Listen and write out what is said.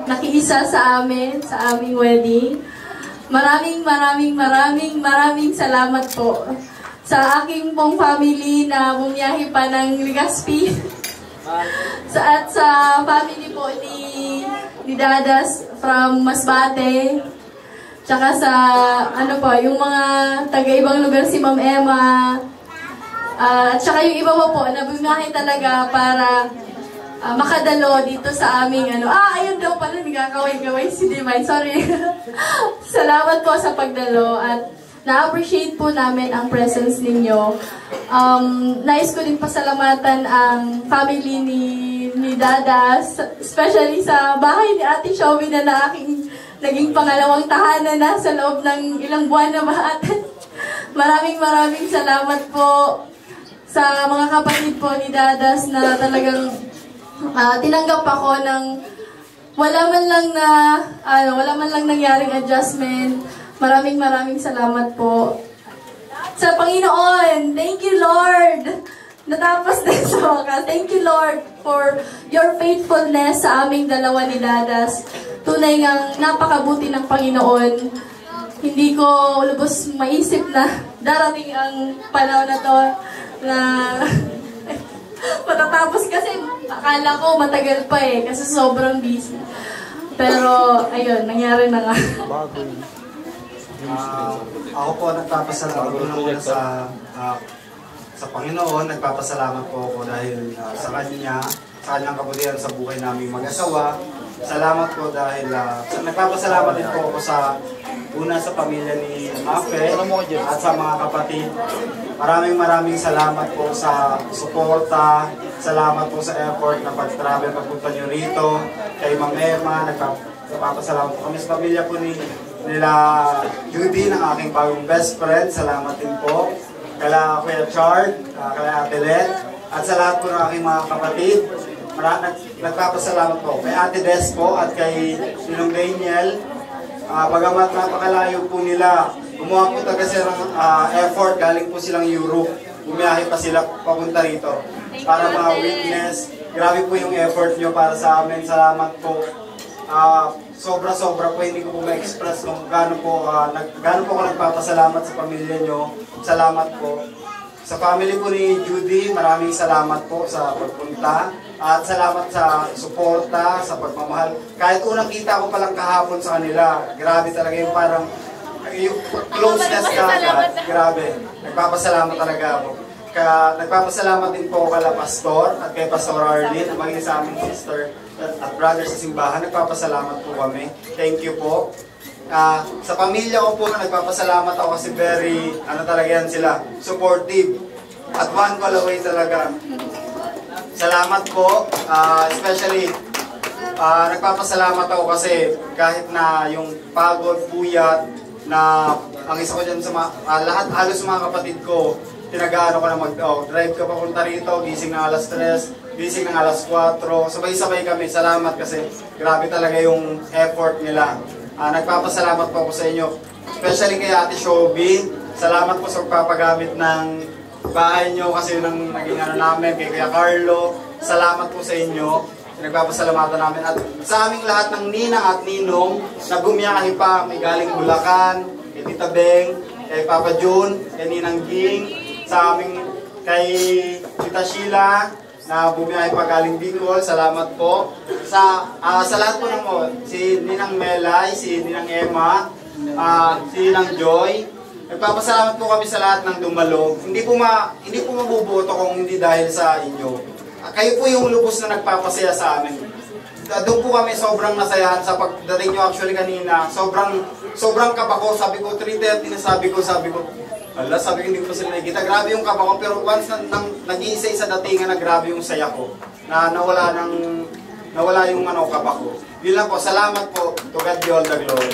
nakiisa sa amin, sa aming wedding. Maraming salamat po sa aking pong family na bumiyahe pa ng Legazpi. At sa family po ni Dadas from Masbate. Tsaka sa, yung mga taga-ibang lugar, si Ma'am Emma. At tsaka yung iba po na bumiyahe talaga para makadalo dito sa aming ayun daw pala, nagkakaway-gaway si Divine. Sorry. Salamat po sa pagdalo at na-appreciate po namin ang presence ninyo. Nais ko din pasalamatan ang family ni Dadas, especially sa bahay ni Ate Shobi na aking naging pangalawang tahanan na sa loob ng ilang buwan na ba. Maraming salamat po sa mga kapatid po ni Dadas na talagang tinanggap ako ng wala man lang nangyaring adjustment. Maraming salamat po sa Panginoon. Thank you, Lord. Natapos din sa wakas. Thank you, Lord, for your faithfulness sa aming dalawa ni Dadas. Tunay ngang napakabuti ng Panginoon. Hindi ko lubos maisip na darating ang panahon na to na matatapos, kasi akala ko matagal pa kasi sobrang busy. Pero, ayun, nangyari na nga. Ako po nagpapasalamat muna sa Panginoon. Nagpapasalamat po ako dahil sa kanyang kabutihan sa buhay naming mag-asawa. Salamat po dahil nagpapasalamat din po ako sa pamilya ni Mafe at sa mga kapatid. Maraming salamat po sa suporta. Salamat po sa effort na pag-travel papunta nyo rito. Kay Ma'am Emma, nagpapasalamat po kami sa pamilya po nila Judy, ng aking bagong best friend. Salamat din po. Kala Kuya Chard, kala Ate Let, at sa lahat po ng aking mga kapatid. Nagpapasalamat po kay Ate Des po at kay Ninong Daniel. Bagamat napakalayo po nila, gumawa po talaga silang effort, galing po silang Europe. Bumiyahe pa sila papunta rito para ma-witness. Grabe po yung effort nyo para sa amin. Salamat po. Sobra-sobra po, hindi ko po ma-express kung gaano po ako nagpapasalamat sa pamilya nyo. Salamat po. Sa family po ni Judy, maraming salamat po sa pagpunta. At salamat sa suporta, sa pagmamahal. Kahit unang kita ko palang kahapon sa kanila, grabe talaga yung parang yung closeness ka. Grabe. Nagpapasalamat talaga ako. Nagpapasalamat din po kay Pastor at kay Pastor Arlene, maging sa aming sister at brother sa simbahan. Nagpapasalamat po kami. Thank you po. Sa pamilya ko po, nagpapasalamat ako kasi very, talaga yan sila, supportive. At one call away talaga. Salamat po. Especially, nagpapasalamat ako kasi kahit na yung pagod, puyat, na ang isa ko dyan sa halos mga kapatid ko, tinagaano ko na drive ka papunta rito, gising ng alas 3, gising ng alas 4, sabay-sabay kami. Salamat kasi grabe talaga yung effort nila. Nagpapasalamat po ako sa inyo, especially kay Ate Shobi. Salamat po sa pagpapagamit ng bahay nyo kasi nang naging namin, kay Kuya Carlo. Salamat po sa inyo. Nagpapasalamatan namin at sa aming lahat ng ninang at ninong na bumiyahe pa, may galing Bulacan, kay Tita Beng, kay Papa June, kay Ninang Ging, sa aming kay Tita Sheila na bumiyahe pa galing Bicol. Salamat po sa lahat po ng si Ninang Melay, si Ninang Emma, si Ninang Joy. Nagpapasalamat po kami sa lahat ng dumalo. Hindi po mabubuto kung hindi dahil sa inyo. Kayo po yung lubos na nagpapasaya sa amin. Doon po kami sobrang nasayahan sa pagdating nyo actually kanina. Sobrang kaba ko. Sabi ko 3:30 na sabi ko hindi ko pa sila nakikita. Grabe yung kaba ko, pero once nag-iisa-isa datingan na grabe yung saya ko. Na nawala yung kaba ko. Yun lang po. Salamat po. To God be all the glory.